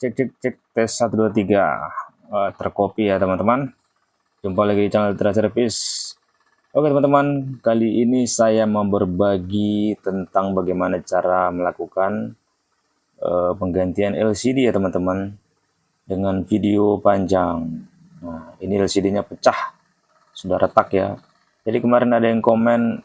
Cek cek cek tes 1 2 3. Terkopi ya teman-teman. Jumpa lagi di channel Litra Service. Oke teman-teman, kali ini saya mau berbagi tentang bagaimana cara melakukan penggantian LCD ya teman-teman dengan video panjang. Nah, ini LCD-nya pecah, sudah retak ya. Jadi kemarin ada yang komen,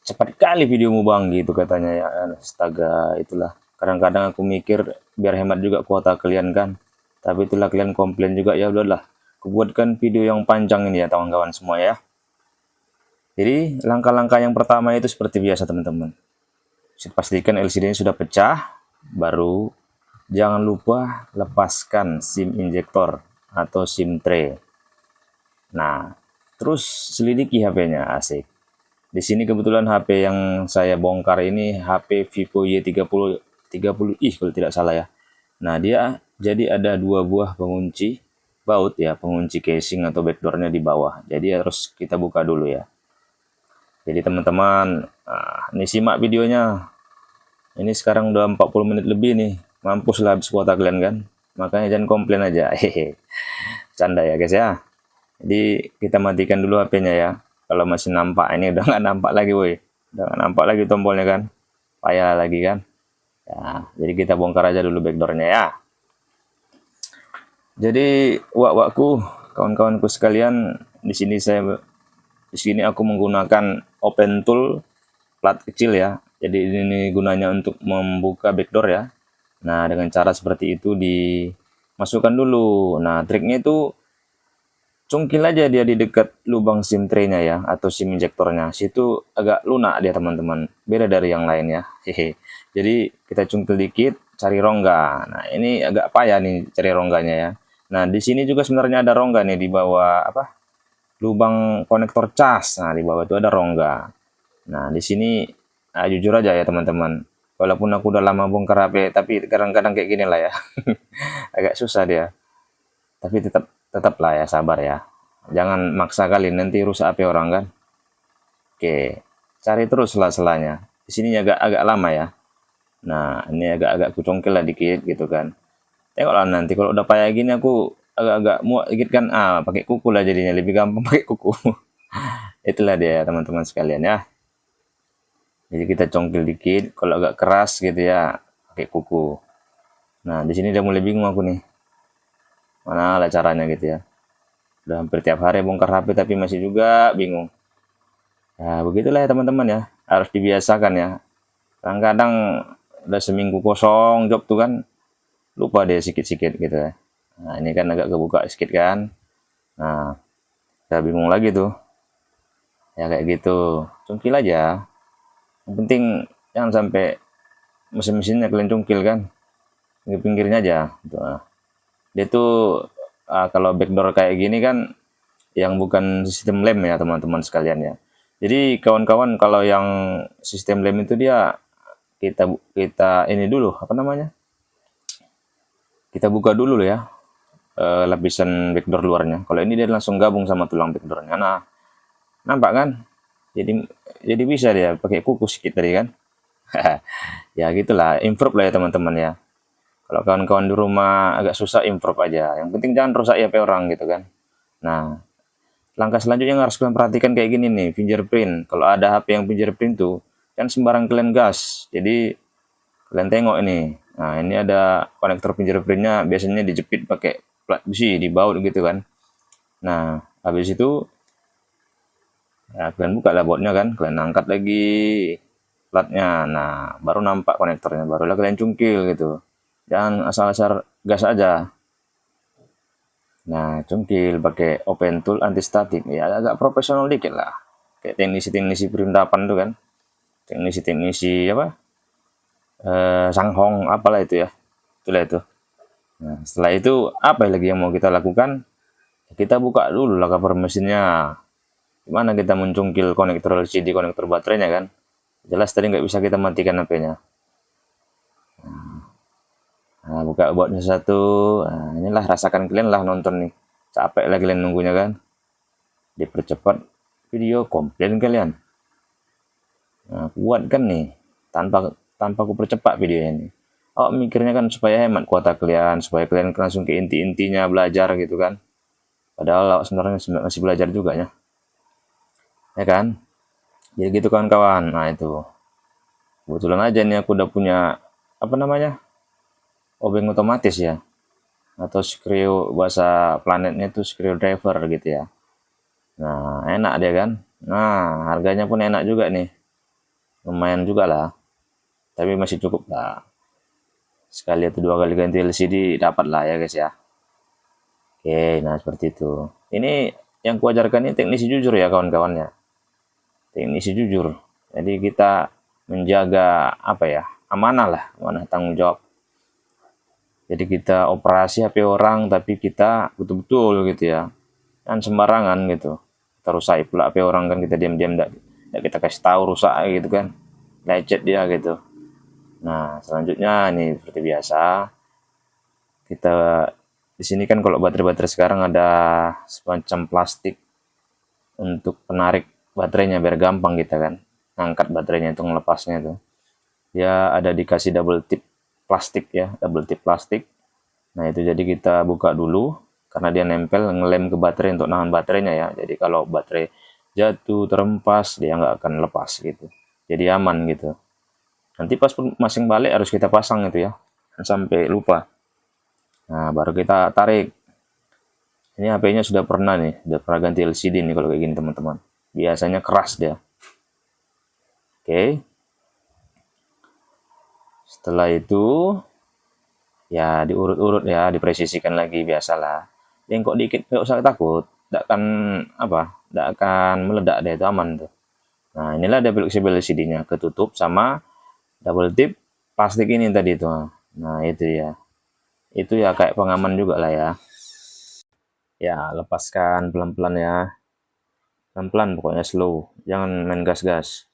cepat kali videomu bang gitu katanya ya. Astaga, itulah. Kadang-kadang aku mikir biar hemat juga kuota kalian kan. Tapi itulah kalian komplain juga, ya udahlah. Kubuatkan video yang panjang ini ya kawan-kawan semua ya. Jadi langkah-langkah yang pertama itu seperti biasa teman-teman. Pastikan LCD-nya sudah pecah, baru jangan lupa lepaskan SIM injektor atau SIM tray. Nah, terus selidiki HP-nya, asik. Di sini kebetulan HP yang saya bongkar ini HP Vivo Y30 30i kalau tidak salah ya. Nah, dia jadi ada 2 buah pengunci baut ya, pengunci casing atau backdoornya di bawah. Jadi harus kita buka dulu ya. Jadi teman-teman, ini simak videonya. Ini sekarang udah 40 menit lebih nih. Mampus lah habis kuota kalian kan. Makanya jangan komplain aja. Hehe. Canda ya guys ya. Jadi kita matikan dulu HP-nya ya. Kalau masih nampak, ini udah nggak nampak lagi woi. Udah nggak nampak lagi tombolnya kan. Payah lagi kan. Ya, jadi kita bongkar aja dulu backdoornya ya. Jadi wak-wakku, kawan-kawanku sekalian, di sini aku menggunakan open tool plat kecil ya. Jadi ini gunanya untuk membuka backdoor ya. Nah, dengan cara seperti itu dimasukkan dulu. Nah, triknya itu cungkil aja dia di dekat lubang SIM tray-nya ya, atau SIM injektornya. Situ agak lunak dia teman-teman. Beda dari yang lain ya. Hehe. Jadi kita cungkil dikit, cari rongga. Nah, ini agak payah nih cari rongganya ya. Nah, di sini juga sebenarnya ada rongga nih di bawah apa? Lubang konektor cas. Nah, di bawah itu ada rongga. Nah, di sini jujur aja ya teman-teman. Walaupun aku udah lama bongkar HP, tapi kadang-kadang kayak gini lah ya. Agak susah dia. Tapi tetap lah ya, sabar ya. Jangan maksa kali, nanti rusak HP orang kan. Oke, cari terus sela-selanya. Di sini agak lama ya. Nah, ini agak kucongkel lah dikit gitu kan. Tengoklah nanti kalau udah payah gini aku agak muak dikit kan. Pakai kuku lah jadinya, lebih gampang pakai kuku. Itulah dia teman-teman sekalian ya. Jadi kita congkel dikit, kalau agak keras gitu ya, pakai kuku. Nah, di sini udah mulai bingung aku nih. Mana lah caranya gitu ya. Udah hampir tiap hari bongkar HP tapi masih juga bingung. Ya, begitulah ya teman-teman ya. Harus dibiasakan ya. Kadang-kadang udah seminggu kosong job tuh kan, lupa deh sikit-sikit gitu ya. Nah, ini kan agak kebuka sedikit kan. Nah, udah bingung lagi tuh. Ya kayak gitu. Cungkil aja. Yang penting jangan sampai mesin-mesinnya kalian cungkil kan. Di pinggirnya aja. Gitu. Nah, dia tuh kalau backdoor kayak gini kan yang bukan sistem lem ya teman-teman sekalian ya. Jadi kawan-kawan kalau yang sistem lem itu dia kita ini dulu apa namanya? Kita buka dulu ya lapisan backdoor luarnya. Kalau ini dia langsung gabung sama tulang backdoornya. Nah, nampak kan? Jadi bisa dia pakai kuku sedikit tadi kan. Ya gitulah, improve lah ya teman-teman ya. Kalau kawan-kawan di rumah agak susah, improve aja. Yang penting jangan rusak HP orang gitu kan. Nah, langkah selanjutnya yang harus kalian perhatikan kayak gini nih, fingerprint. Kalau ada HP yang fingerprint tuh, kan sembarang kalian gas. Jadi kalian tengok ini. Nah, ini ada konektor fingerprintnya, biasanya dijepit pakai plat besi, dibaut gitu kan. Nah, habis itu ya kalian buka lah bautnya kan, kalian angkat lagi platnya. Nah, baru nampak konektornya, barulah kalian cungkil gitu. Jangan asal-asal gas aja. Nah, cungkil pakai open tool anti statik ya, agak profesional dikit lah. Kayak teknisi-teknisi perindapan tuh kan. Teknisi-teknisi apa? Sanghong apalah itu ya. Itulah itu. Nah, setelah itu apa lagi yang mau kita lakukan? Kita buka dulu lah cover mesinnya. Gimana kita mencungkil konektor LCD, konektor baterainya kan? Jelas tadi nggak bisa kita matikan HP-nya. Nah, buka bautnya satu. Nah, inilah rasakan kalian lah nonton nih. Capek lah kalian nunggunya kan. Dipercepat video komplain kalian. Nah, kuat kan nih tanpa aku percepat videonya ini. Oh, mikirnya kan supaya hemat kuota kalian, supaya kalian langsung ke inti-intinya belajar gitu kan. Padahal sebenarnya masih belajar juga ya kan? Jadi gitu kawan-kawan. Nah itu kebetulan aja nih aku udah punya apa namanya obeng otomatis ya, atau bahasa planetnya itu screwdriver gitu ya. Nah enak dia kan. Nah harganya pun enak juga nih, lumayan juga lah. Tapi masih cukup lah. Sekali atau dua kali ganti LCD dapat lah ya guys ya. Oke, nah seperti itu. Ini yang kuajarkan ini teknisi jujur ya kawan-kawannya. Teknisi jujur. Jadi kita menjaga apa ya, amanah lah, amanah tanggung jawab. Jadi kita operasi HP orang tapi kita betul-betul gitu ya, kan sembarangan gitu. Kita rusak pula HP orang kan, kita diam-diam tidak kita kasih tahu rusak gitu kan, lecet dia gitu. Nah selanjutnya nih seperti biasa kita di sini kan kalau baterai-baterai sekarang ada semacam plastik untuk penarik baterainya biar gampang kita kan ngangkat baterainya itu, ngelepasnya itu. Dia ada dikasih double tip plastik ya, double tip plastik. Nah itu jadi kita buka dulu karena dia nempel ngelem ke baterai untuk nahan baterainya ya. Jadi kalau baterai jatuh terempas dia nggak akan lepas gitu. Jadi aman gitu. Nanti pas masing balik harus kita pasang itu ya, sampai lupa. Nah baru kita tarik. Ini HP-nya sudah pernah ganti LCD nih kalau kayak gini teman-teman. Biasanya keras dia. Oke. Setelah itu ya diurut-urut ya, dipresisikan lagi biasalah. Bengkok dikit nggak usah takut, tidak akan apa, tidak akan meledak deh, itu aman tuh. Nah inilah double flexible LCD-nya, ketutup sama double tip plastik ini tadi tuh. Nah itu ya, itu ya kayak pengaman juga lah ya. Ya lepaskan pelan-pelan ya, pelan-pelan pokoknya slow, jangan main gas-gas.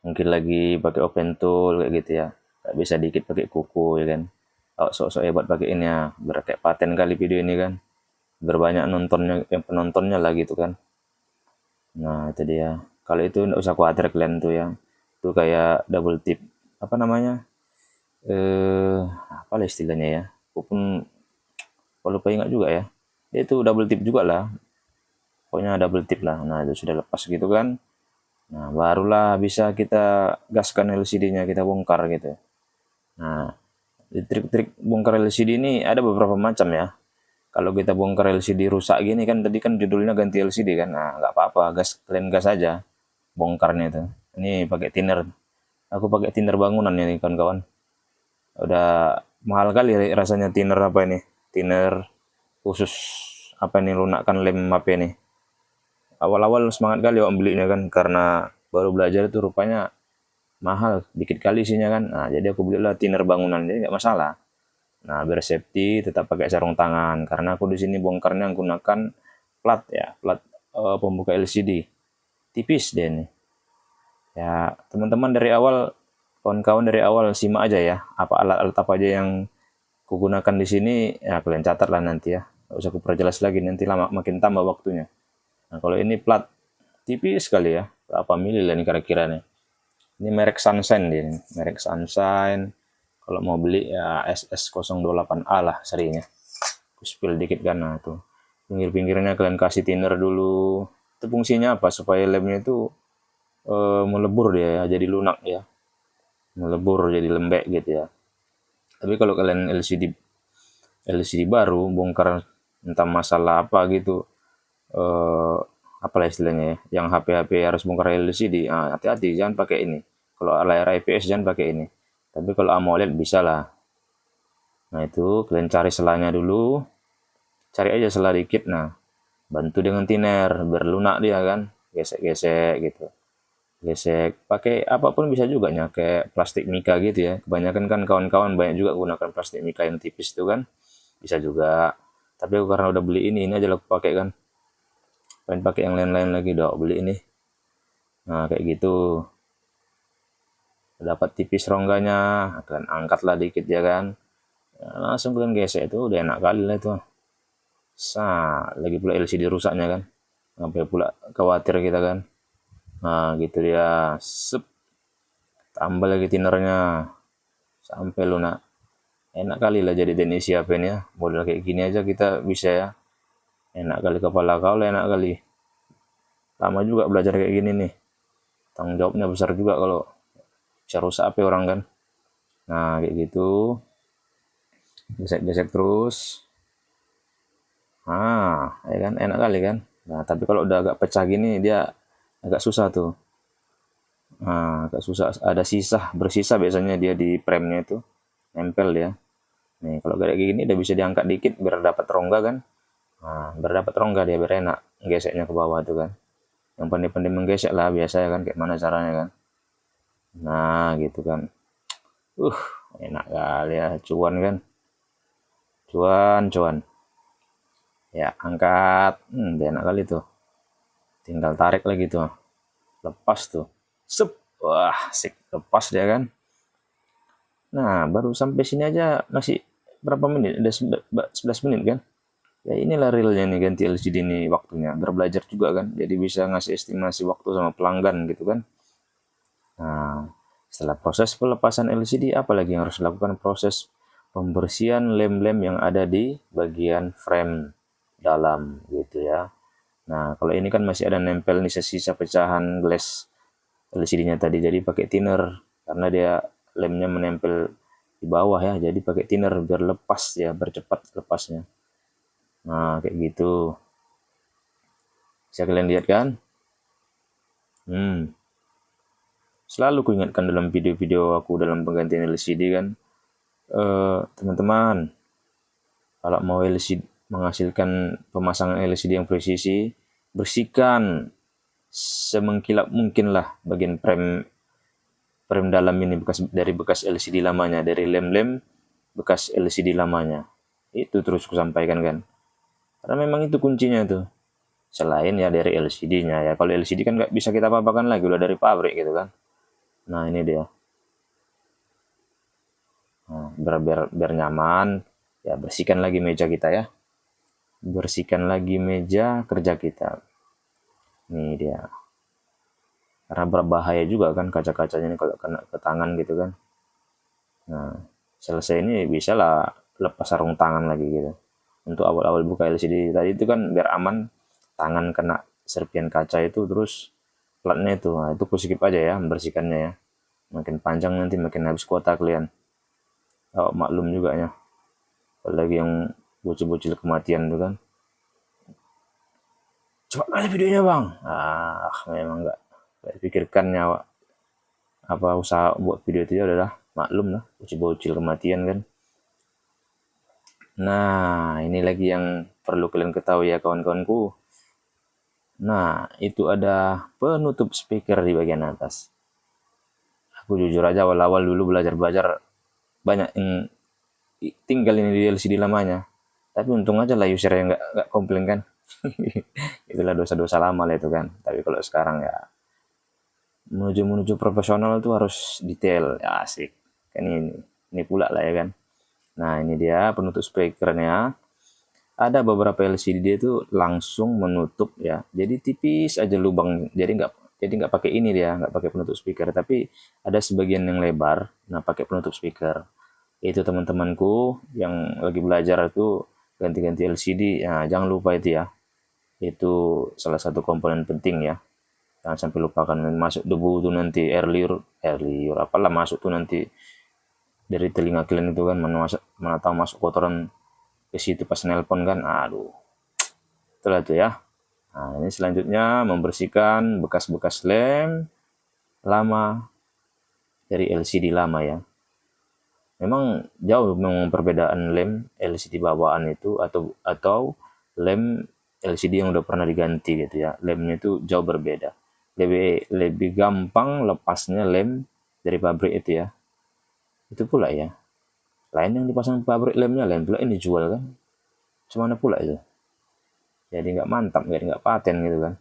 Mungkin lagi pakai open tool kayak gitu ya, nggak bisa dikit pakai kuku ya kan. Oh, sok-sok hebat pakai ini ya, biar kayak paten kali video ini kan, biar banyak nontonnya, yang penontonnya lah gitu kan. Nah itu dia, kalau itu nggak usah khawatir kalian tuh ya, itu kayak double tip apa namanya, eh apa lah istilahnya ya, aku pun kalau lupa ingat juga ya, dia itu double tip juga lah, pokoknya double tip lah. Nah itu sudah lepas gitu kan, nah barulah bisa kita gaskan LCD-nya, kita bongkar gitu. Nah di trik-trik bongkar LCD ini ada beberapa macam ya. Kalau kita bongkar LCD rusak gini kan, tadi kan judulnya ganti LCD kan, nah nggak apa-apa, kalian gas aja bongkarnya itu. Ini pakai thinner, aku pakai thinner bangunan ini kawan-kawan. Udah mahal kali rasanya thinner apa ini, thinner khusus apa ini, lunakkan lem HP ini. Awal-awal semangat kali orang belinya kan, karena baru belajar itu rupanya mahal, dikit kali isinya kan. Nah jadi aku belilah thinner bangunan, jadi nggak masalah. Nah, biar safety tetap pakai sarung tangan karena aku di sini bongkarnya menggunakan plat ya, plat pembuka LCD. Tipis deh ini. Ya, teman-teman dari awal, kawan-kawan dari awal simak aja ya, apa alat-alat apa aja yang kugunakan di sini, ya kalian catat lah nanti ya. Nggak usah aku perjelas lagi, nanti lama makin tambah waktunya. Nah, kalau ini plat tipis sekali ya. Berapa mili lah ini kira-kira nih. Ini merek Sunshine dia, merek Sunshine. Kalau mau beli ya SS028A lah serinya. Aku spill dikit kan, nah tuh. Pinggir-pinggirnya kalian kasih thinner dulu. Itu fungsinya apa? Supaya lemnya itu melebur dia ya, jadi lunak ya. Melebur jadi lembek gitu ya. Tapi kalau kalian LCD baru bongkar entah masalah apa gitu, eh apalah istilahnya ya, yang HP-HP harus bongkar LCD, ah, hati-hati jangan pakai ini. Kalau layar IPS jangan pakai ini. Tapi kalau AMOLED bisa lah. Nah itu kalian cari selanya dulu, cari aja selah dikit. Nah bantu dengan thinner biar lunak dia kan, gesek-gesek gitu. Gesek pakai apapun bisa juga nya, kayak plastik mika gitu ya. Kebanyakan kan kawan-kawan banyak juga gunakan plastik mika yang tipis itu kan, bisa juga. Tapi aku karena udah beli ini aja aku pakai kan. Pengen pakai yang lain-lain lagi, udah beli ini. Nah kayak gitu. Dapat tipis rongganya, kalian angkatlah dikit ya kan. Ya, langsung kalian gesek itu udah enak kali lah itu. Lagi pula LCD rusaknya kan. Sampai pula khawatir kita kan. Nah gitu dia. Sep. Tambah lagi tinernya sampai lunak. Enak kali lah jadi teknisi HP ini ya. Model kayak gini aja kita bisa ya. Enak kali kepala kau lah, enak kali. Lama juga belajar kayak gini nih. Tanggung jawabnya besar juga kalau bisa rusak HP orang kan. Nah, kayak gitu. Gesek-gesek terus. Ya kan enak kali kan. Nah, tapi kalau udah agak pecah gini dia agak susah tuh. Nah, agak susah, ada sisa, bersisa biasanya dia di premnya itu. Nempel ya. Nih, kalau kayak gini udah bisa diangkat dikit biar dapat rongga kan. Nah, biar dapat rongga dia biar enak geseknya ke bawah tuh kan. Yang pandai-pandai menggesek lah biasa ya kan, kayak mana caranya kan. Nah, gitu kan. Uh, Enak kali ya, cuan kan. Cuan, cuan. Ya, angkat. Dia enak kali tuh. Tinggal tarik lagi tuh. Lepas tuh. Sep. Wah, sik. Lepas dia kan. Nah, baru sampai sini aja masih berapa menit? Udah 11 menit kan? Ya inilah realnya nih ganti LCD ini waktunya. Berbelajar juga kan. Jadi bisa ngasih estimasi waktu sama pelanggan gitu kan. Nah, setelah proses pelepasan LCD, apalagi yang harus dilakukan? Proses pembersihan lem-lem yang ada di bagian frame dalam gitu ya. Nah, kalau ini kan masih ada nempel nih sisa pecahan glass LCD-nya tadi, jadi pakai thinner karena dia lemnya menempel di bawah ya, jadi pakai thinner biar lepas ya, bercepat lepasnya. Nah, kayak gitu. Bisa kalian lihat kan? Selalu kuingatkan dalam video-video aku dalam penggantian LCD kan, teman-teman, kalau mau LCD menghasilkan pemasangan LCD yang presisi, bersihkan semengkilap mungkin lah bagian frame frame dalam ini bekas LCD lamanya, dari lem-lem bekas LCD lamanya. Itu terus kusampaikan kan. Karena memang itu kuncinya tuh. Selain ya dari LCD-nya ya. Kalau LCD kan nggak bisa kita apa-apakan lagi, udah dari pabrik gitu kan. Nah ini dia. Nah, biar nyaman, ya bersihkan lagi meja kita ya. Bersihkan lagi meja kerja kita. Nih dia. Karena berbahaya juga kan kaca-kacanya ini kalau kena ke tangan gitu kan. Nah, selesai ini bisa lah lepas sarung tangan lagi gitu. Untuk awal-awal buka LCD tadi itu kan biar aman, tangan kena serpian kaca itu terus platnya itu. Nah, itu ku skip aja ya membersihkannya ya. Makin panjang nanti makin habis kuota kalian. Oh, maklum juga ya. Apalagi yang bocil-bocil kematian itu kan. Coba kali videonya bang. Memang nggak dipikirkan nyawa. Apa usaha buat video itu ya udahlah. Maklum lah, bocil-bocil kematian kan. Nah, ini lagi yang perlu kalian ketahui ya kawan-kawanku. Nah, itu ada penutup speaker di bagian atas. Aku jujur aja awal-awal dulu belajar-belajar banyak yang tinggal ini di LCD lamanya. Tapi untung aja lah user yang nggak komplain kan. Itulah dosa-dosa lama lah itu kan. Tapi kalau sekarang ya menuju profesional itu harus detail. Ya asik. Kan ini pula lah ya kan. Nah, ini dia penutup speakernya. Ada beberapa LCD itu langsung menutup ya. Jadi tipis aja lubang. Jadi nggak pakai ini dia, nggak pakai penutup speaker. Tapi ada sebagian yang lebar. Nah, pakai penutup speaker. Itu teman-temanku yang lagi belajar itu ganti-ganti LCD. Nah, jangan lupa itu ya. Itu salah satu komponen penting ya. Jangan sampai lupakan, masuk debu tuh nanti air liur apalah masuk tuh nanti dari telinga kalian itu kan, mana tahu masuk kotoran ke situ pas nelpon kan. Aduh. Itulah itu ya. Nah, ini selanjutnya membersihkan bekas-bekas lem lama dari LCD lama ya. Memang jauh memang perbedaan lem LCD bawaan itu atau lem LCD yang udah pernah diganti gitu ya. Lemnya itu jauh berbeda. Lebih gampang lepasnya lem dari pabrik itu ya. Itu pula ya. Lain yang dipasang pabrik lemnya, lain pula ini dijual kan. Cemana pula itu. Jadi nggak mantap, nggak paten gitu kan.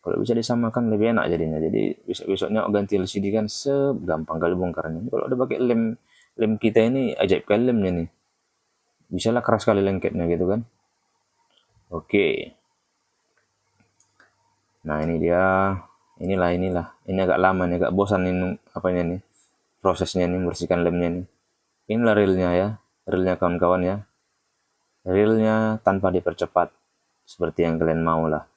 Kalau bisa disamakan lebih enak jadinya. Jadi besok-besoknya ganti LCD kan segampang kali bongkarnya. Kalau udah pakai lem lem kita ini ajaib kali lemnya nih. Bisalah keras kali lengketnya gitu kan. Oke. Nah ini dia. Inilah. Ini agak lama nih, agak bosan ini apanya nih. Prosesnya nih membersihkan lemnya nih. Inilah realnya ya, realnya kawan-kawan ya, realnya tanpa dipercepat, seperti yang kalian mau lah,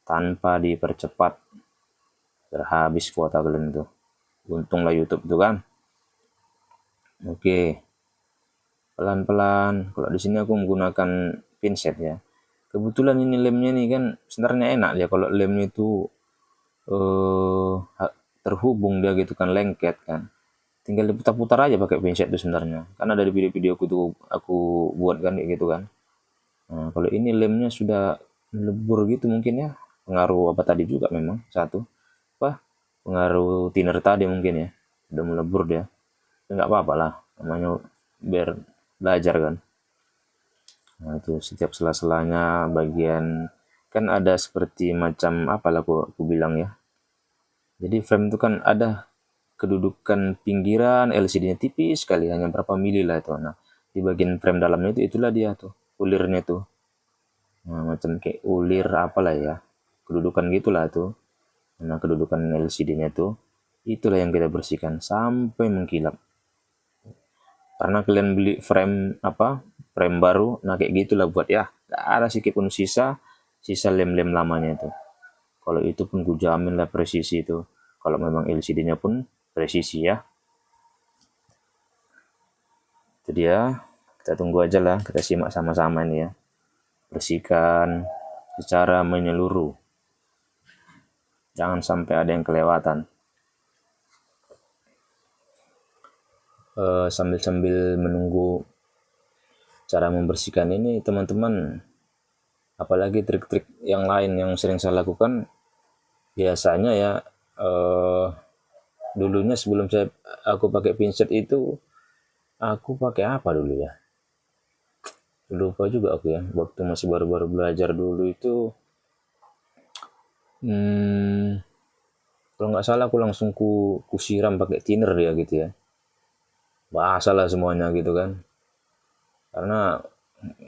tanpa dipercepat, terhabis kuota kalian tuh. Untunglah YouTube tuh kan. Oke, pelan-pelan. Kalau di sini aku menggunakan pinset ya. Kebetulan ini lemnya nih kan sebenarnya enak ya kalau lemnya itu eh terhubung dia gitu kan, lengket kan. Tinggal diputar-putar aja pakai pinset itu sebenarnya. Karena dari video-video aku buat kan kayak gitu kan. Nah, kalau ini lemnya sudah melebur gitu mungkin ya. Pengaruh apa tadi juga memang satu. Apa? Pengaruh thinner tadi mungkin ya. Udah melebur dia. Enggak apa-apa lah. Namanya biar belajar kan. Nah, itu setiap sela-selanya bagian kan ada seperti macam apa lah aku bilang ya. Jadi frame itu kan ada kedudukan pinggiran, LCD-nya tipis sekali, hanya berapa mili lah itu. Nah, di bagian frame dalamnya itu itulah dia tuh, ulirnya tuh. Nah, macam kayak ulir apalah ya. Kedudukan gitulah tuh. Nah, kedudukan LCD-nya tuh itulah yang kita bersihkan sampai mengkilap. Karena kalian beli frame apa? Frame baru, nah kayak gitulah buat ya. Gak ada sedikit pun sisa lem-lem lamanya itu. Kalau itu pun ku jamin lah presisi itu. Kalau memang LCD-nya pun presisi ya. Itu dia. Kita tunggu aja lah. Kita simak sama-sama ini ya. Bersihkan secara menyeluruh. Jangan sampai ada yang kelewatan. Sambil-sambil menunggu cara membersihkan ini, teman-teman, apalagi trik-trik yang lain yang sering saya lakukan, biasanya ya, dulunya sebelum aku pakai pinset itu, aku pakai apa dulu ya? Lupa juga aku ya. Waktu masih baru-baru belajar dulu itu, kalau nggak salah aku langsung kusiram pakai thinner ya gitu ya. Basah lah semuanya gitu kan. Karena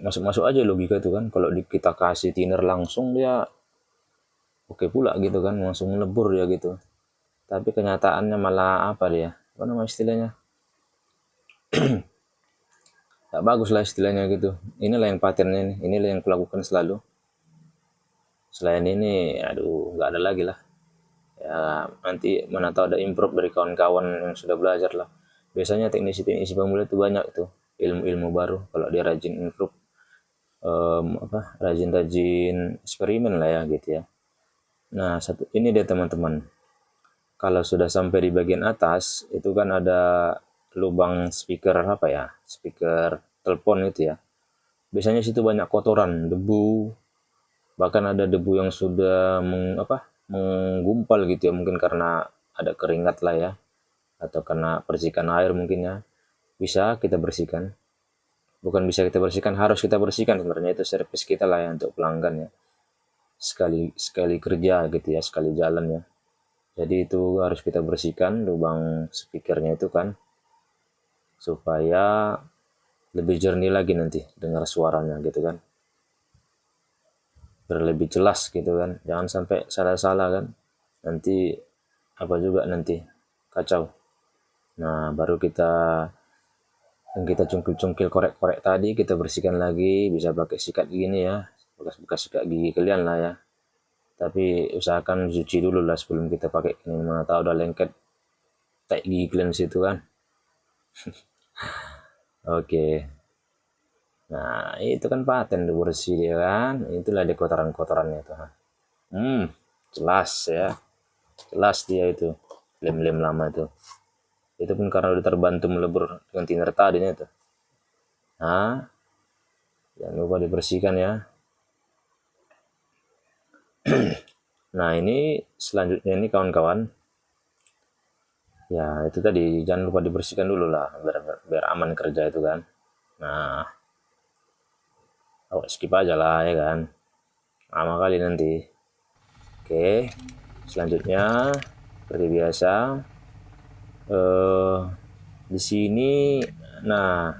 masuk-masuk aja logika itu kan. Kalau kita kasih thinner langsung dia oke pula gitu kan, langsung lebur ya gitu. Tapi kenyataannya malah apa dia? Apa nama istilahnya? Gak bagus lah istilahnya gitu. Inilah yang patternnya ini. Inilah yang kulakukan selalu. Selain ini, aduh, nggak ada lagi lah. Ya, nanti mana tahu ada improve dari kawan-kawan yang sudah belajar lah. Biasanya teknisi-teknisi pemula itu banyak itu ilmu-ilmu baru kalau dia rajin improve, rajin-rajin eksperimen lah ya gitu ya. Nah, satu ini dia teman-teman. Kalau sudah sampai di bagian atas itu kan ada lubang speaker apa ya? Speaker telepon itu ya. Biasanya situ banyak kotoran, debu, bahkan ada debu yang sudah menggumpal gitu ya, mungkin karena ada keringat lah ya, atau karena percikan air mungkin ya. Bisa kita bersihkan, bukan bisa kita bersihkan, harus kita bersihkan sebenarnya, itu servis kita lah ya untuk pelanggan ya, sekali sekali kerja gitu ya, sekali jalan ya. Jadi itu harus kita bersihkan lubang speakernya itu kan, supaya lebih jernih lagi nanti dengar suaranya gitu kan, biar lebih jelas gitu kan, jangan sampai salah-salah kan, nanti apa juga nanti kacau. Nah, baru yang kita cungkil-cungkil, korek-korek tadi kita bersihkan lagi, bisa pakai sikat gini ya, bekas-bekas sikat gigi kalian lah ya. Tapi usahakan cuci dulu lah sebelum kita pakai ini, mana tahu udah lengket tai gigi kalian situ kan. Oke. Nah, itu kan paten udah bersih dia kan. Itulah dia kotoran-kotorannya tuh. Jelas ya. Jelas dia itu. Lem-lem lama itu. Itu pun karena udah terbantu melebur dengan thinner tadinya itu. Nah, jangan lupa dibersihkan ya. Nah, ini selanjutnya ini kawan-kawan. Ya, itu tadi jangan lupa dibersihkan dulu lah biar aman kerja itu kan. Nah, skip aja lah ya kan. Lama kali nanti. Oke, selanjutnya seperti biasa, di sini, nah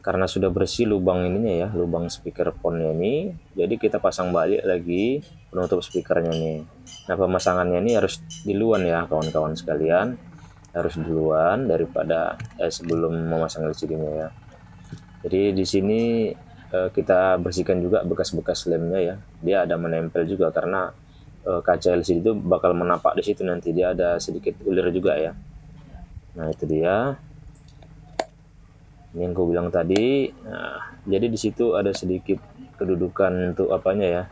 karena sudah bersih lubang ininya ya, lubang speaker phone-nya ini, jadi kita pasang balik lagi penutup speakernya nih. Nah, pemasangannya ini harus di luar ya kawan-kawan sekalian. harus duluan daripada sebelum memasang LCD-nya ya. Jadi di sini kita bersihkan juga bekas-bekas lemnya ya. Dia ada menempel juga karena kaca LCD itu bakal menapak di situ, nanti dia ada sedikit ulir juga ya. Nah itu dia. Ini yang aku bilang tadi. Nah, jadi di situ ada sedikit kedudukan untuk apanya ya?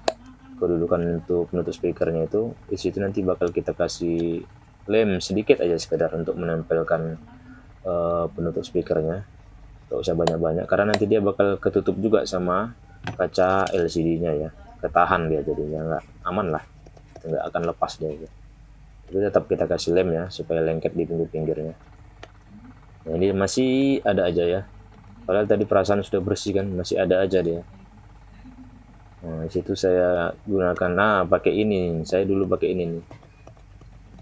Kedudukan untuk penutup speakernya itu. Di situ nanti bakal kita kasih lem sedikit aja sekedar untuk menempelkan penutup speakernya. Gak usah banyak-banyak karena nanti dia bakal ketutup juga sama kaca LCD-nya ya, ketahan dia jadinya, nggak aman lah, nggak akan lepas dia gitu. Tapi tetap kita kasih lem ya supaya lengket di pinggir-pinggirnya. Nah ini masih ada aja ya, padahal tadi perasaan sudah bersih kan, masih ada aja dia. Nah situ saya gunakan, pakai ini, saya dulu pakai ini nih,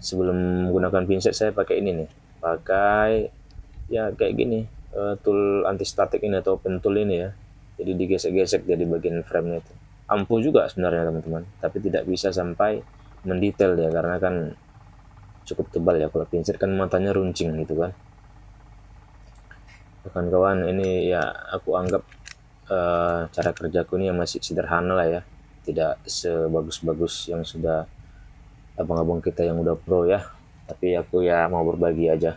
sebelum menggunakan pinset saya pakai ini nih, pakai ya kayak gini, tool anti statik ini atau open tool ini ya. Jadi digesek-gesek jadi bagian framenya itu. Ampuh juga sebenarnya teman-teman, tapi tidak bisa sampai mendetail ya karena kan cukup tebal ya. Kalau pinset kan matanya runcing gitu kan. Kawan-kawan, ini ya aku anggap cara kerjaku ini yang masih sederhana lah ya. Tidak sebagus-bagus yang sudah abang-abang kita yang udah pro ya. Tapi aku ya mau berbagi aja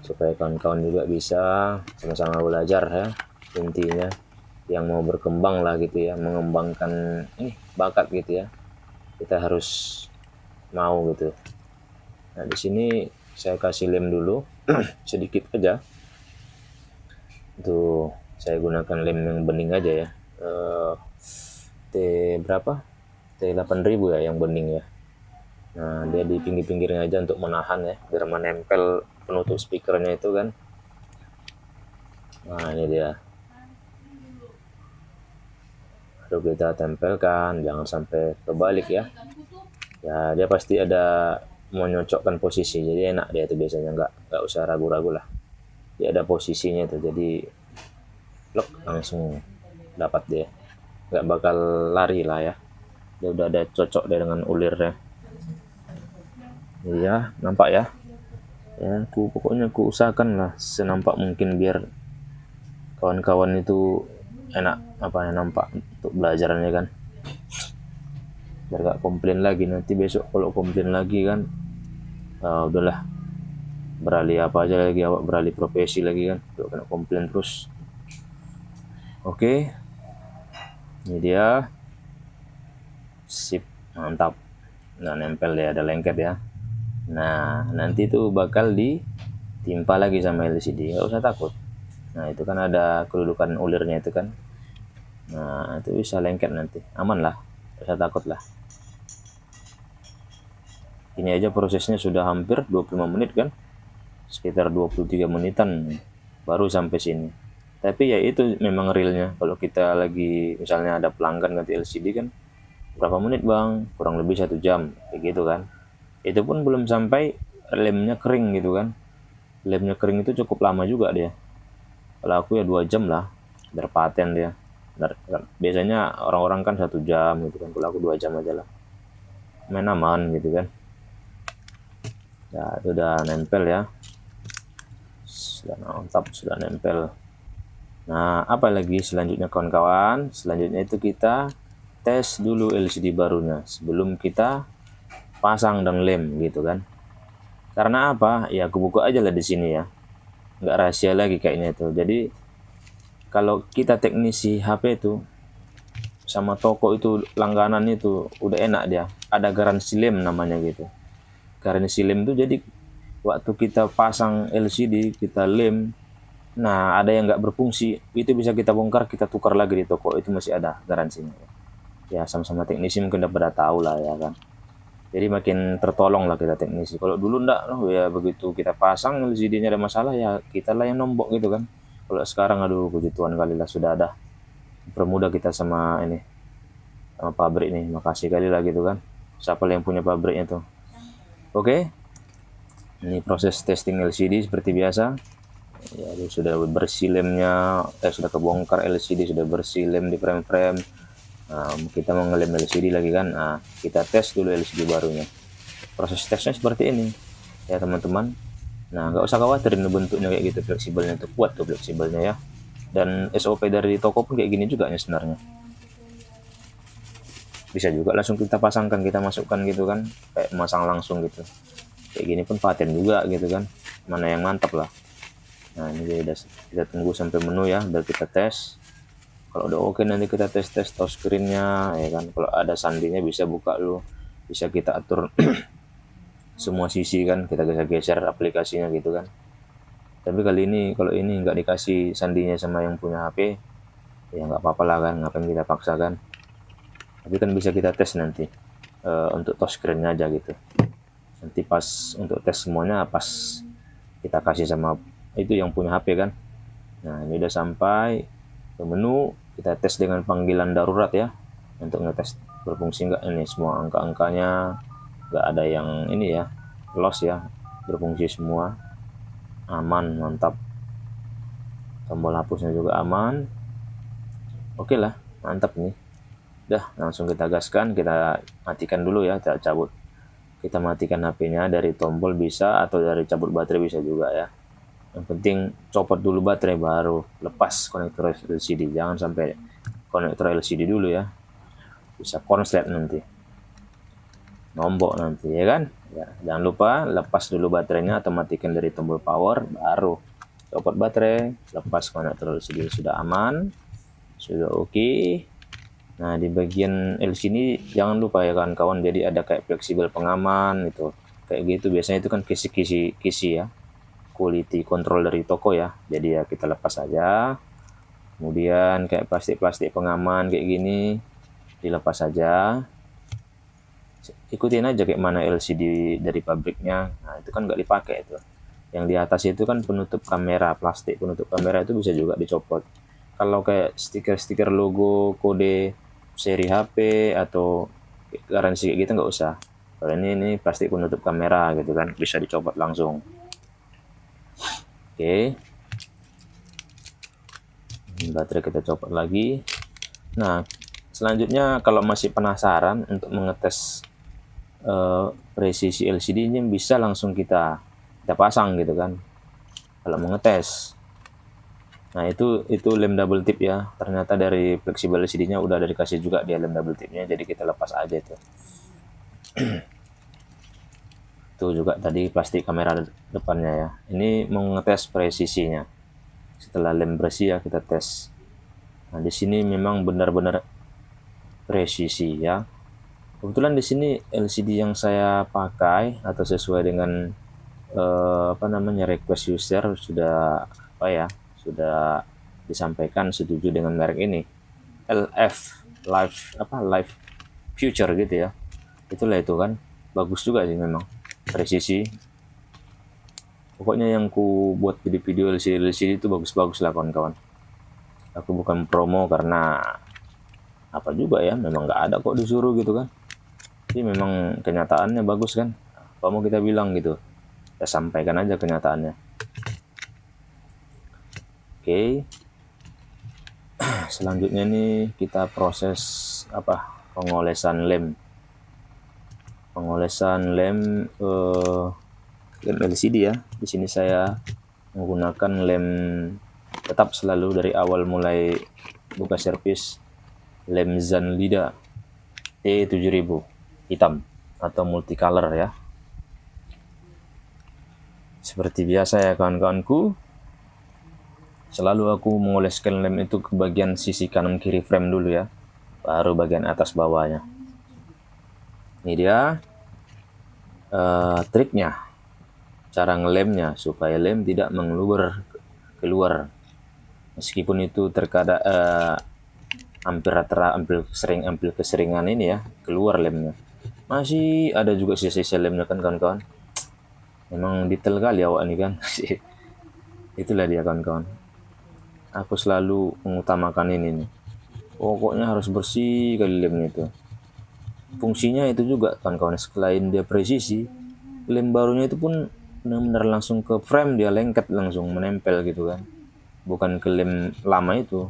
supaya kawan-kawan juga bisa sama-sama belajar ya, intinya yang mau berkembang lah gitu ya, mengembangkan ini bakat gitu ya, kita harus mau gitu. Nah di sini saya kasih lem dulu sedikit aja, tuh saya gunakan lem yang bening aja ya, T berapa, T8000 ya yang bening ya. Nah dia di pinggir-pinggirnya aja untuk menahan ya, biar menempel penutup speakernya itu kan. Nah ini dia, lalu kita tempelkan, jangan sampai kebalik ya. Ya dia pasti ada menyocokkan posisi, jadi enak dia itu biasanya, nggak usah ragu-ragu lah, dia ada posisinya itu, jadi plek langsung dapat dia, nggak bakal lari lah ya, dia udah ada cocok dia dengan ulirnya. Iya nampak ya, pokoknya aku usahakan lah senampak mungkin biar kawan-kawan itu enak apa ya, nampak untuk belajarnya kan, biar gak komplain lagi nanti besok. Kalau komplain lagi kan udahlah, beralih apa aja lagi, awak beralih profesi lagi kan, kalau kena komplain terus. Oke, ini dia, sip, mantap. Nah nempel ya, ada lengket ya. Nah nanti itu bakal ditimpa lagi sama LCD, nggak usah takut. Nah itu kan ada kedudukan ulirnya itu kan, nah itu bisa lengket nanti, aman lah, nggak usah takut lah. Ini aja prosesnya sudah hampir 25 menit kan, sekitar 23 menitan baru sampai sini. Tapi ya itu memang realnya, kalau kita lagi misalnya ada pelanggan ganti LCD kan, berapa menit bang, kurang lebih 1 jam kayak gitu kan. Itu pun belum sampai lemnya kering gitu kan, lemnya kering itu cukup lama juga dia. Kalau aku ya 2 jam lah berpaten dia. Biasanya orang-orang kan 1 jam gitu kan, kalau aku 2 jam aja lah, main aman gitu kan. Ya itu udah nempel ya, sudah mantap, sudah nempel. Nah apa lagi selanjutnya kawan-kawan, selanjutnya itu kita tes dulu LCD barunya sebelum kita pasang dan lem gitu kan. Karena apa ya, aku buka aja lah di sini ya, nggak rahasia lagi kayaknya itu. Jadi kalau kita teknisi HP itu sama toko itu langganan itu udah enak, dia ada garansi lem namanya gitu. Garansi lem itu jadi waktu kita pasang LCD kita lem, nah ada yang nggak berfungsi itu bisa kita bongkar, kita tukar lagi di toko, itu masih ada garansinya ya. Sama-sama teknisi mungkin udah pada tahu lah ya kan, jadi makin tertolong lah kita teknisi. Kalau dulu enggak loh ya, begitu kita pasang LCD-nya ada masalah ya kita lah yang nombok gitu kan. Kalau sekarang aduh puji Tuhan kali lah, sudah ada permudah kita sama ini, sama pabrik nih, makasih kali lah gitu kan, siapa yang punya pabriknya tuh. Oke, ini proses testing LCD seperti biasa ya. Sudah bersih lemnya, sudah kebongkar LCD, sudah bersih lem di frame-frame. Nah, kita mau ngelem LCD lagi kan, nah kita tes dulu LCD barunya. Proses tesnya seperti ini ya teman-teman. Nah, nggak usah khawatirin bentuknya kayak gitu, fleksibelnya itu kuat tuh fleksibelnya ya. Dan SOP dari toko pun kayak gini juga ya sebenarnya. Bisa juga langsung kita pasangkan, kita masukkan gitu kan, kayak masang langsung gitu. Kayak gini pun paten juga gitu kan, mana yang mantap lah. Nah ini dia, kita tunggu sampai menu ya, biar kita tes. Kalau udah oke nanti kita tes touch screen-nya ya kan. Kalau ada sandinya bisa buka lu, bisa kita atur semua sisi kan, kita geser-geser aplikasinya gitu kan. Tapi kali ini kalau ini nggak dikasih sandinya sama yang punya HP, ya nggak apa-apa lah kan, ngapain kita paksakan. Tapi kan bisa kita tes nanti untuk touch screen-nya aja gitu. Nanti pas untuk tes semuanya pas kita kasih sama itu yang punya HP kan. Nah ini udah sampai ke menu, kita tes dengan panggilan darurat ya, untuk ngetes berfungsi nggak ini semua angka-angkanya, nggak ada yang ini ya loss ya, berfungsi semua, aman, mantap. Tombol hapusnya juga aman, oke lah, mantap nih. Udah langsung kita gaskan, kita matikan dulu ya, kita cabut, kita matikan HP-nya dari tombol bisa, atau dari cabut baterai bisa juga ya. Yang penting copot dulu baterai baru lepas konektor LCD, jangan sampai konektor LCD dulu ya, bisa konslet nanti, nombok nanti ya kan ya. Jangan lupa lepas dulu baterainya atau matikan dari tombol power, baru copot baterai, lepas konektor LCD. Sudah aman, sudah oke. Nah di bagian LCD jangan lupa ya kawan-kawan, jadi ada kayak fleksibel pengaman itu, kayak gitu biasanya itu kan kisi ya, quality control dari toko ya. Jadi ya kita lepas aja. Kemudian kayak plastik pengaman kayak gini dilepas saja. Ikutin aja kayak mana LCD dari pabriknya. Nah itu kan nggak dipakai itu. Yang di atas itu kan penutup kamera, plastik penutup kamera itu bisa juga dicopot. Kalau kayak stiker-stiker logo, kode seri HP atau garansi kayak gitu nggak usah. Kalau ini plastik penutup kamera gitu kan, bisa dicopot langsung. Oke. Baterai kita copot lagi. Nah, selanjutnya kalau masih penasaran untuk mengetes presisi LCD ini, bisa langsung kita pasang gitu kan kalau mengetes. Nah itu lem double tip ya, ternyata dari fleksibel LCD-nya udah ada dikasih juga dia lem double tipnya, jadi kita lepas aja itu. Itu juga tadi plastik kamera depannya ya. Ini mengetes presisinya. Setelah lem bersih ya kita tes. Nah di sini memang benar-benar presisi ya. Kebetulan di sini LCD yang saya pakai atau sesuai dengan request user sudah sudah disampaikan setuju dengan merek ini, LF Live Future gitu ya. Itulah itu kan bagus juga sih memang, presisi. Pokoknya yang ku buat video LCD itu bagus-bagus lah kawan-kawan. Aku bukan promo karena apa juga ya, memang nggak ada kok disuruh gitu kan. Tapi memang kenyataannya bagus kan. Apa mau kita bilang gitu, kita sampaikan aja kenyataannya. Oke. Selanjutnya nih kita proses pengolesan lem. Pengolesan lem LCD ya. Di sini saya menggunakan lem tetap selalu dari awal mulai buka servis, lem Zanlida T7000 hitam atau multicolor ya. Seperti biasa ya kawan-kawanku, selalu aku mengoleskan lem itu ke bagian sisi kanan kiri frame dulu ya, baru bagian atas bawahnya. Ini dia triknya, cara ngelemnya supaya lem tidak mengeluber keluar. Meskipun itu terkadang hampir keseringan ini ya keluar lemnya, masih ada juga sisa-sisa lemnya kan kawan-kawan. Memang detail kali awak ini kan. Itulah dia kawan-kawan, aku selalu mengutamakan ini nih, pokoknya harus bersih kali lemnya itu. Fungsinya itu juga kawan-kawan, selain dia presisi, lem barunya itu pun benar-benar langsung ke frame, dia lengket langsung menempel gitu kan, bukan ke lem lama itu.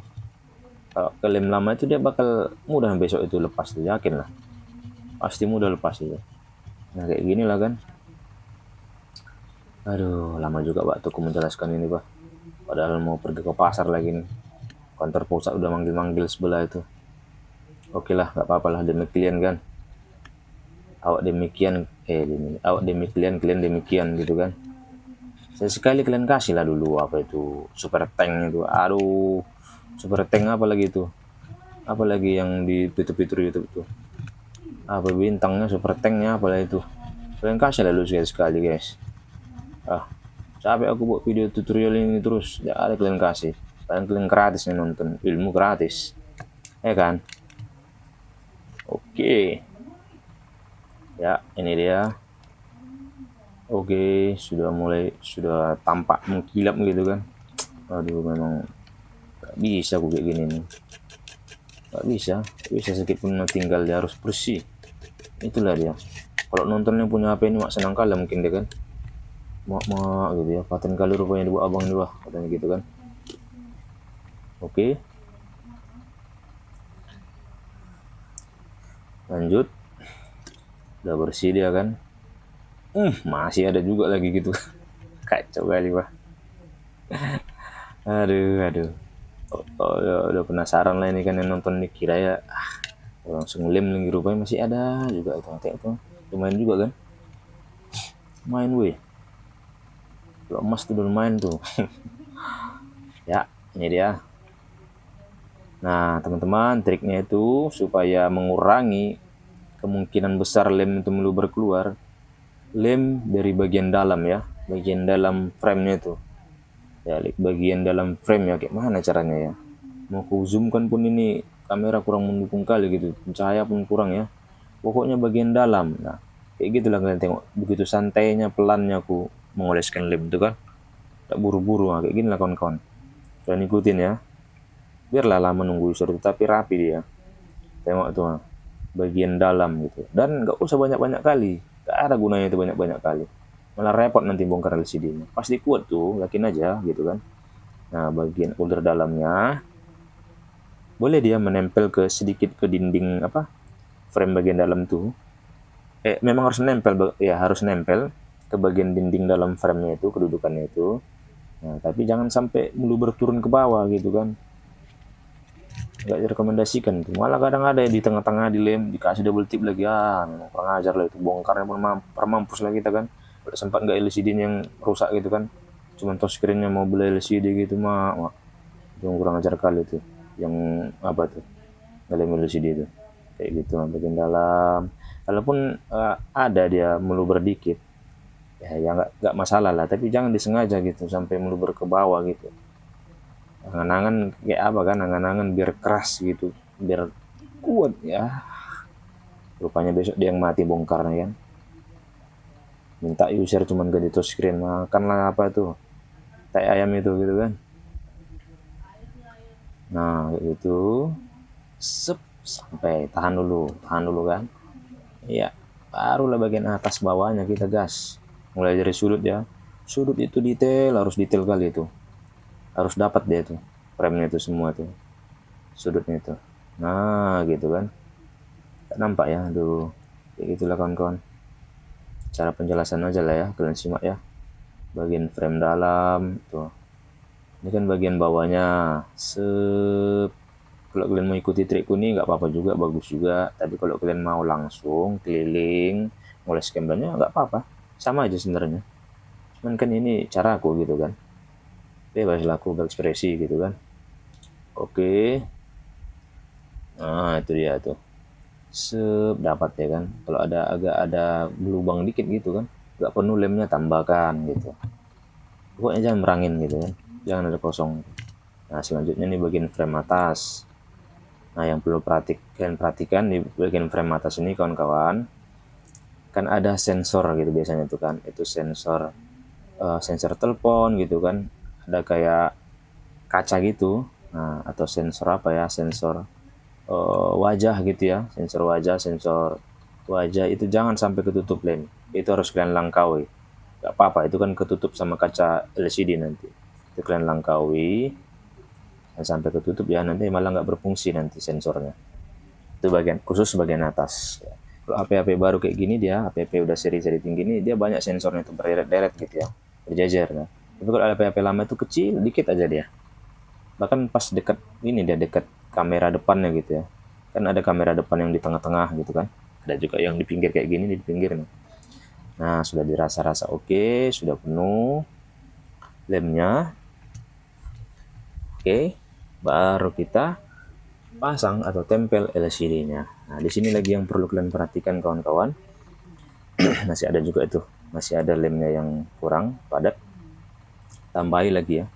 Kalau ke lem lama itu dia bakal mudah besok itu lepas tuh, yakin lah, pasti mudah lepas itu. Nah kayak gini lah kan. Aduh, lama juga waktuku menjelaskan ini, Pak. Padahal mau pergi ke pasar lagi nih. Kantor pusat udah manggil-manggil sebelah itu. Oke lah, nggak apa-apa lah demi klien kan. Awak demikian, awak demikian, klien demikian gitu kan. Saya sekali kalian kasih lah dulu apa itu super tank itu. Aduh, super tank apa lagi itu? Apalagi yang di fitur-fitur YouTube itu? Apa bintangnya super tanknya apalah itu? Kalian kasih lah dulu sekali guys. Ah, capek aku buat video tutorial ini terus. Ya ada kalian kasih. Kalian gratis nih nonton ilmu gratis, ya kan? Oke, ya ini dia. Oke, sudah tampak mengkilap gitu kan. Aduh, memang gak bisa aku kayak gini nih. Gak bisa sedikit pun tinggal, dia harus bersih. Itulah dia. Kalau nontonnya punya HP ini mak senang kali mungkin dia kan. Mak gitu ya. Paten kali rupanya dibuat abang dua katanya gitu kan. Oke. Lanjut. Udah bersih dia kan. Masih ada juga lagi gitu. Kacau kali Pak. Aduh. Ya, udah penasaran lah ini kan yang nonton nih, kira ya langsung lem lagi, rupanya masih ada juga itu lumayan juga kan, main weh, kalau emas tuh udah main tuh. Ya ini dia. Nah teman-teman, triknya itu supaya mengurangi kemungkinan besar lem itu meluber keluar, lem dari bagian dalam ya, bagian dalam frame-nya itu ya, bagian dalam frame ya. Kayak mana caranya ya, mau ku zoom kan pun ini kamera kurang mendukung kali gitu, cahaya pun kurang ya, pokoknya bagian dalam. Nah kayak gitulah kalian tengok, begitu santainya pelannya aku mengoleskan lem itu kan, tak buru-buru. Nah, kayak gini lah kawan-kawan, kalian ikutin ya, biarlah lama nunggu user tapi rapi dia. Tengok tuh bagian dalam gitu, dan nggak usah banyak-banyak kali, nggak ada gunanya itu banyak-banyak kali, malah repot nanti bongkar LCD nya. Pasti kuat tuh, yakin aja gitu kan. Nah bagian folder dalamnya boleh dia menempel ke sedikit ke dinding apa, frame bagian dalam tuh. Memang harus nempel ya, harus nempel ke bagian dinding dalam frame-nya itu, kedudukannya itu. Nah tapi jangan sampai meluber turun ke bawah gitu kan, nggak direkomendasikan tuh. Malah kadang ada di tengah-tengah dilem, dikasih double tip lagi, memang kurang ajar lah itu, bongkarnya pun mampus lah kita kan. Udah sempat nggak LCD yang rusak gitu kan, cuman touch screen-nya mau beli LCD gitu mah itu kurang ajar kali tuh, yang apa tuh ngelem LCD itu kayak gitu bagian dalam. Kalaupun ada dia meluber dikit ya nggak masalah lah, tapi jangan disengaja gitu sampai meluber ke bawah gitu. Angan-angan kayak apa kan, angan-angan biar keras gitu, biar kuat ya, rupanya besok dia yang mati bongkarnya kan. Minta user cuman ganti touch screen, makanlah apa tuh tai ayam itu gitu kan. Nah kayak gitu, sampai tahan dulu kan. Iya, barulah bagian atas bawahnya kita gas, mulai dari sudut ya. Sudut itu harus detail kali itu, harus dapat dia tuh frame-nya itu semua tuh sudutnya itu. Nah gitu kan, gak nampak ya. Aduh, kayak gitulah kawan-kawan, cara penjelasan aja lah ya, kalian simak ya. Bagian frame dalam tuh, ini kan bagian bawahnya. Kalau kalian mau ikuti trikku ini nggak apa-apa juga, bagus juga. Tapi kalau kalian mau langsung keliling ngoles gambarnya nggak apa-apa, sama aja sebenarnya. Cuman kan ini cara aku gitu kan, bebas lah aku berekspresi gitu kan. Oke, nah itu dia tuh, dapat ya kan. Kalau agak ada lubang dikit gitu kan, nggak perlu lemnya tambahkan gitu, pokoknya jangan merangin gitu kan, jangan ada kosong. Nah selanjutnya nih bagian frame atas. Nah yang perlu kalian perhatikan di bagian frame atas ini kawan-kawan, kan ada sensor gitu biasanya tuh kan, itu sensor telepon gitu kan, ada kayak kaca gitu. Nah atau sensor apa ya, sensor wajah gitu ya, sensor wajah itu jangan sampai ketutup lem, itu harus kalian langkaui. Gak apa-apa itu kan ketutup sama kaca LCD, nanti itu kalian langkaui sampai ketutup ya, nanti malah nggak berfungsi nanti sensornya. Itu bagian khusus bagian atas. Kalau HP-HP baru kayak gini, dia HP-HP udah seri-seri tinggi ini, dia banyak sensornya itu berderet-deret gitu ya. berjejer. Nah, tapi kalau ada HP lama itu kecil dikit aja dia. Bahkan pas dekat ini dia dekat kamera depannya gitu ya. Kan ada kamera depan yang di tengah-tengah gitu kan. Ada juga yang di pinggir kayak gini di pinggir nih. Nah, sudah dirasa-rasa oke, sudah penuh lemnya. Oke, baru kita pasang atau tempel LCD-nya. Nah, di sini lagi yang perlu kalian perhatikan kawan-kawan. Masih ada juga itu, masih ada lemnya yang kurang padat. Tambahi lagi ya.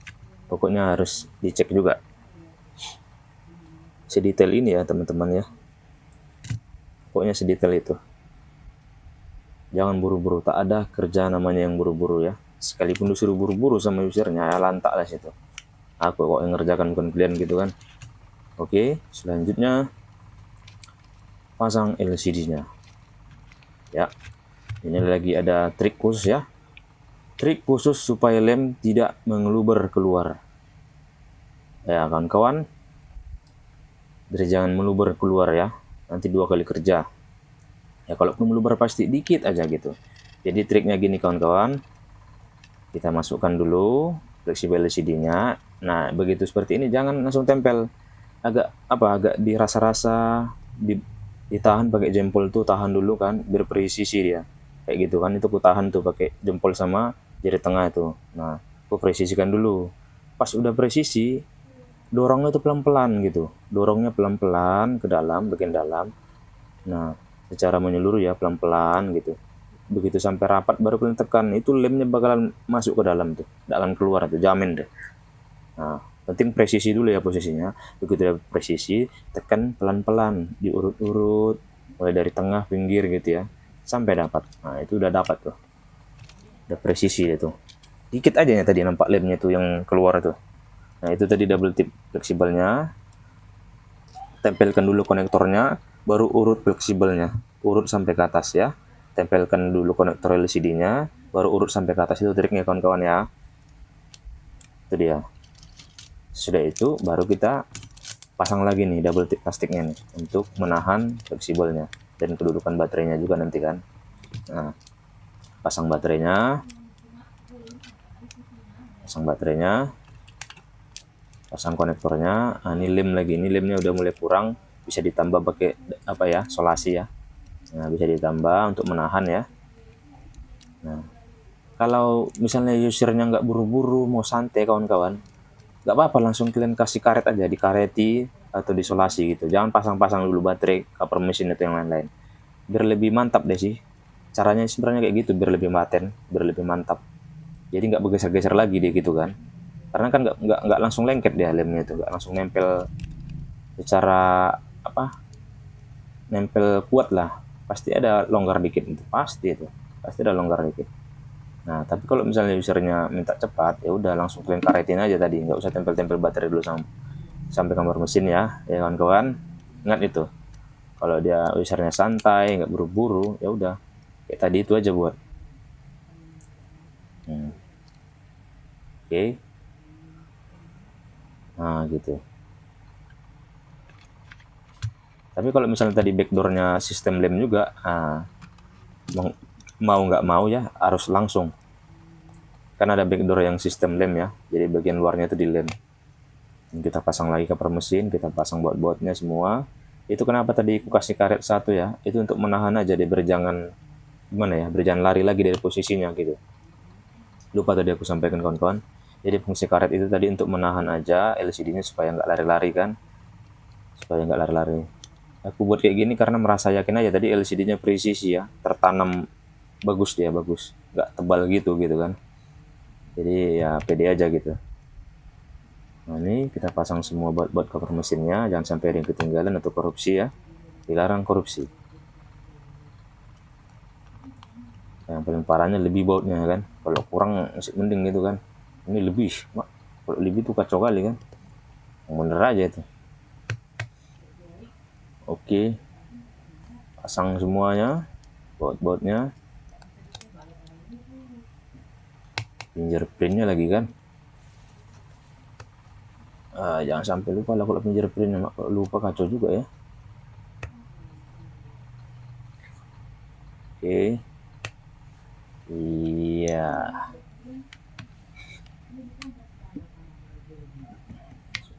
Pokoknya harus dicek juga. Sedetail ini ya teman-teman ya. Pokoknya sedetail itu. Jangan buru-buru, tak ada kerja namanya yang buru-buru ya. Sekalipun disuruh buru-buru sama usernya, ya lantak lah situ. Aku kok yang ngerjakan bukan kalian gitu kan. Oke, selanjutnya pasang LCD-nya. Ya, ini lagi ada trik khusus ya. Trik khusus supaya lem tidak mengeluber keluar. Ya kawan-kawan, jadi jangan meluber keluar ya. Nanti 2 kali kerja. Ya kalau meluber pasti dikit aja gitu. Jadi triknya gini kawan-kawan. Kita masukkan dulu fleksibel LCD-nya. Nah, begitu seperti ini jangan langsung tempel. Agak dirasa-rasa, ditahan pakai jempol tuh, tahan dulu kan biar presisi dia. Kayak gitu kan, itu ku tahan tuh pakai jempol sama jari tengah itu. Nah, aku presisikan dulu. Pas udah presisi, dorongnya itu pelan-pelan gitu. Dorongnya pelan-pelan ke dalam, bagian dalam. Nah, secara menyeluruh ya pelan-pelan gitu. Begitu sampai rapat baru kalian tekan, itu lemnya bakalan masuk ke dalam tuh, bakalan keluar tuh, jamin deh. Nah, penting presisi dulu ya posisinya. Begitu udah presisi, tekan pelan-pelan, diurut-urut, mulai dari tengah, pinggir gitu ya, sampai dapat. Nah, itu udah dapat tuh, udah presisi itu. Dikit aja ya tadi nampak lemnya tuh yang keluar tuh. Nah, itu tadi double tip fleksibelnya. Tempelkan dulu konektornya, baru urut fleksibelnya, urut sampai ke atas ya. Tempelkan dulu konektor LCD-nya, baru urut sampai ke atas. Itu triknya kawan-kawan ya. Itu dia. Sudah itu baru kita pasang lagi nih double tip plastiknya nih untuk menahan fleksibelnya dan kedudukan baterainya juga nanti kan. Nah, pasang baterainya, pasang konektornya. Nah, ini lem lagi, ini lemnya udah mulai kurang, bisa ditambah pakai apa ya, solasi ya. Nah, bisa ditambah untuk menahan ya. Nah, kalau misalnya usernya nggak buru-buru, mau santai kawan-kawan, nggak apa-apa, langsung kalian kasih karet aja, dikareti atau disolasi gitu. Jangan pasang-pasang dulu baterai, cover mesin itu yang lain-lain. Biar lebih mantap deh sih. Caranya sebenarnya kayak gitu, biar lebih maten, biar lebih mantap. Jadi nggak bergeser-geser lagi deh gitu kan. Karena kan nggak langsung lengket dia lemnya itu, nggak langsung nempel secara apa? Nempel kuat lah. Pasti ada longgar dikit itu, pasti itu. Pasti ada longgar dikit. Nah, tapi kalau misalnya usernya minta cepat, ya udah langsung kalian karetin aja tadi, nggak usah tempel-tempel baterai dulu sampai kamar mesin ya kawan-kawan. Ingat itu. Kalau dia usernya santai, nggak buru-buru, ya udah kayak tadi itu aja buat. Oke. Nah, gitu. Tapi kalau misalnya tadi backdoornya sistem lem juga, mau nggak mau ya harus langsung. Kan ada backdoor yang sistem lem ya, jadi bagian luarnya itu di lem. Kita pasang lagi cover mesin, kita pasang baut-bautnya semua. Itu kenapa tadi aku kasih karet satu ya, itu untuk menahan aja dia berjangan gimana ya, berjangan lari lagi dari posisinya gitu. Lupa tadi aku sampaikan kawan-kawan. Jadi fungsi karet itu tadi untuk menahan aja LCD-nya supaya nggak lari-lari kan, supaya nggak lari-lari. Aku buat kayak gini karena merasa yakin aja tadi LCD-nya presisi ya, tertanam bagus, dia bagus, nggak tebal gitu kan. Jadi ya pede aja gitu. Nah, ini kita pasang semua buat cover mesinnya, jangan sampai ada yang ketinggalan atau korupsi ya. Dilarang korupsi. Yang paling parahnya lebih bautnya kan. Kalau kurang masih mending gitu kan. Ini lebih, kalau lebih tuh kacau kali kan. Yang bener aja itu. Oke, pasang semuanya, baut-bautnya, fingerprintnya lagi kan. Jangan sampai lupa lah kalau fingerprintnya, kalau lupa kacau juga ya. Oke. Iya.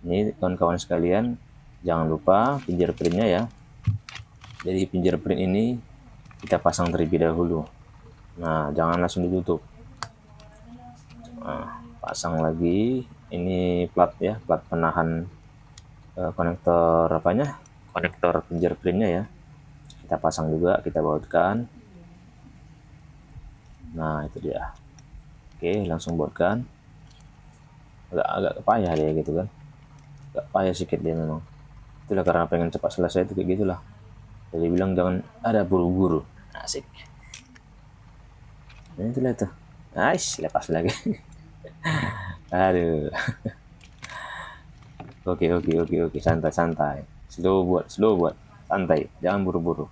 Ini kawan-kawan sekalian, jangan lupa fingerprintnya ya. Jadi fingerprint ini kita pasang terlebih dahulu. Nah, jangan langsung ditutup. Nah, pasang lagi. Ini plat ya, plat penahan konektor apanya? Konektor fingerprintnya ya. Kita pasang juga, kita bautkan. Nah, itu dia. Oke, langsung bautkan. Agak payah dia gitu kan. Agak payah sedikit dia memang. Itulah karena pengen cepat selesai itu kayak gitulah. Jadi bilang jangan ada buru-buru. Asik. Nah, itulah tuh. Nice, lepas lagi. Aduh. Oke. Santai. Slow buat. Santai. Jangan buru-buru.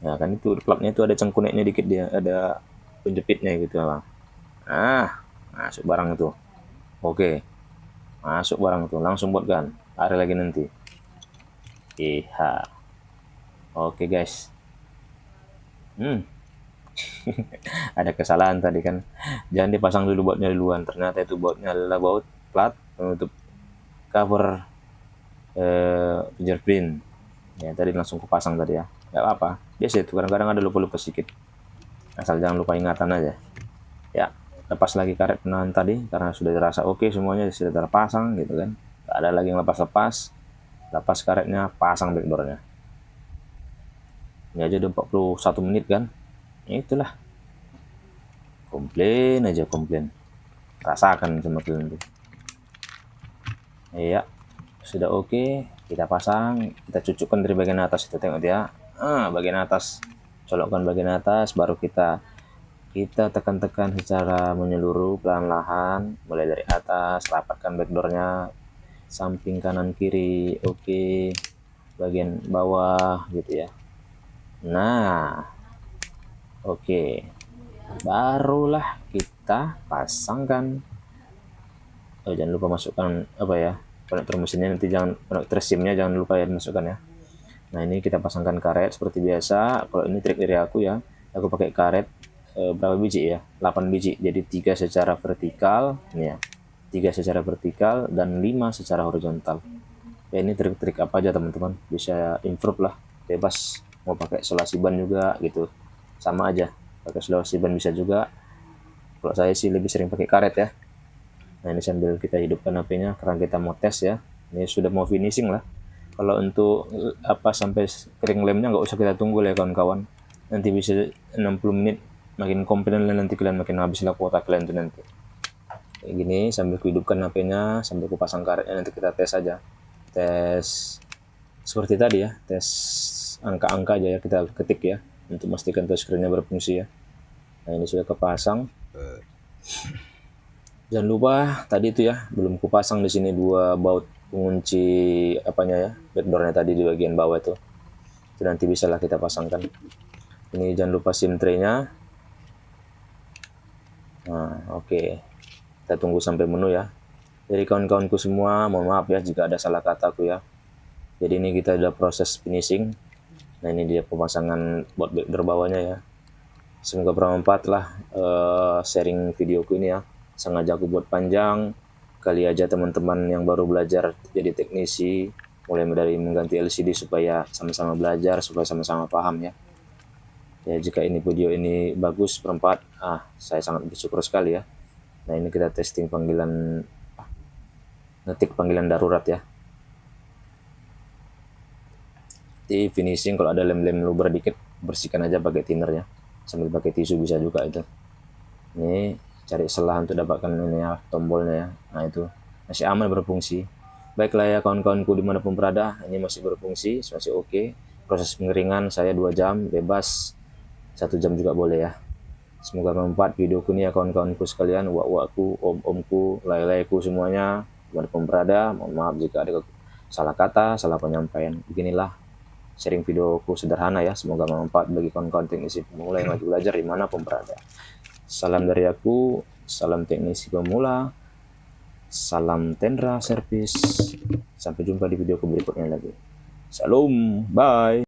Nah, kan itu klapnya itu ada cengkuneknya dikit dia. Ada penjepitnya gitu lah. Masuk barang itu. Oke. Masuk barang itu. Langsung buatkan. Tarik lagi nanti. Oke guys. Ada kesalahan tadi kan. Jangan dipasang dulu bautnya duluan. Ternyata itu bautnya adalah baut plat penutup cover fingerprint. Ya tadi langsung kupasang tadi ya. Gak apa-apa. Biasa itu kadang-kadang ada lupa-lupa sedikit. Asal jangan lupa ingatan aja. Ya, lepas lagi karet penahan tadi karena sudah terasa oke semuanya sudah terpasang gitu kan. Gak ada lagi yang lepas-lepas. Lepas karetnya, pasang backdoornya. Ini aja udah 41 menit kan. Ya itulah. Komplain aja. Rasakan sama kalian tuh. Iya. Sudah oke. Kita pasang. Kita cucukkan dari bagian atas itu. Tengok dia. Bagian atas. Colokkan bagian atas. Baru kita tekan-tekan secara menyeluruh pelan-pelan. Mulai dari atas. Rapatkan backdoornya. Samping kanan kiri. Oke. Bagian bawah gitu ya. Nah, oke, barulah kita pasangkan. Jangan lupa masukkan apa ya, konektor mesinnya nanti jangan, konektor SIM-nya jangan lupa ya dimasukkan ya. Nah ini kita pasangkan karet seperti biasa. Kalau ini trik dari aku ya, aku pakai karet berapa biji ya? 8 biji. Jadi 3 secara vertikal, ini ya, 3 secara vertikal dan 5 secara horizontal. Ya ini trik-trik apa aja teman-teman, bisa improve lah, bebas. Mau pakai solasi ban juga gitu, sama aja, pakai solasi ban bisa juga. Kalau saya sih lebih sering pakai karet ya. Nah ini sambil kita hidupkan HP-nya karena kita mau tes ya. Ini sudah mau finishing lah. Kalau untuk apa sampai kering lemnya nggak usah kita tunggu ya kawan-kawan. Nanti bisa 60 menit, makin komplain nanti kalian makin habislah kuota kalian tuh nanti. Kayak gini sambil hidupkan HP-nya, sambil ku pasang karetnya, nanti kita tes aja. Tes seperti tadi ya, tes angka-angka aja ya, kita ketik ya untuk memastikan touchscreen-nya berfungsi ya. Nah ini sudah kepasang. Jangan lupa tadi itu ya, belum kupasang di sini 2 baut pengunci apanya ya, backdoornya tadi di bagian bawah itu. Itu nanti bisalah kita pasangkan. Ini jangan lupa SIM tray-nya. Nah oke. Kita tunggu sampai menu ya. Jadi kawan-kawanku semua, mohon maaf ya jika ada salah kataku ya. Jadi ini kita udah proses finishing. Nah ini dia pemasangan baut backdoor bawahnya ya. Semoga bermanfaat lah sharing videoku ini ya. Sengaja aku buat panjang. Kali aja teman-teman yang baru belajar jadi teknisi, mulai dari mengganti LCD supaya sama-sama belajar, supaya sama-sama paham ya. Ya jika ini video ini bagus, bermanfaat, saya sangat bersyukur sekali ya. Nah ini kita testing panggilan, ngetik panggilan darurat ya. Di finishing kalau ada lem-lem luber dikit, bersihkan aja pakai thinner ya, sambil pakai tisu bisa juga itu. Ini cari celah untuk dapatkan ini ya, tombolnya ya. Nah itu masih aman, berfungsi. Baiklah ya kawan-kawanku dimanapun berada, ini masih berfungsi, masih oke. Proses pengeringan saya 2 jam, bebas 1 jam juga boleh ya. Semoga bermanfaat videoku ini ya kawan-kawanku sekalian, wak-wakku, om-omku, lay-layku semuanya dimanapun berada. Mohon maaf jika ada salah kata, salah penyampaian. Beginilah sharing videoku sederhana ya, semoga bermanfaat bagi kawan-kawan teknisi pemula yang lagi belajar dimanapun berada. Salam dari aku, salam teknisi pemula, salam Tendra Service. Sampai jumpa di video berikutnya lagi. Salam, bye.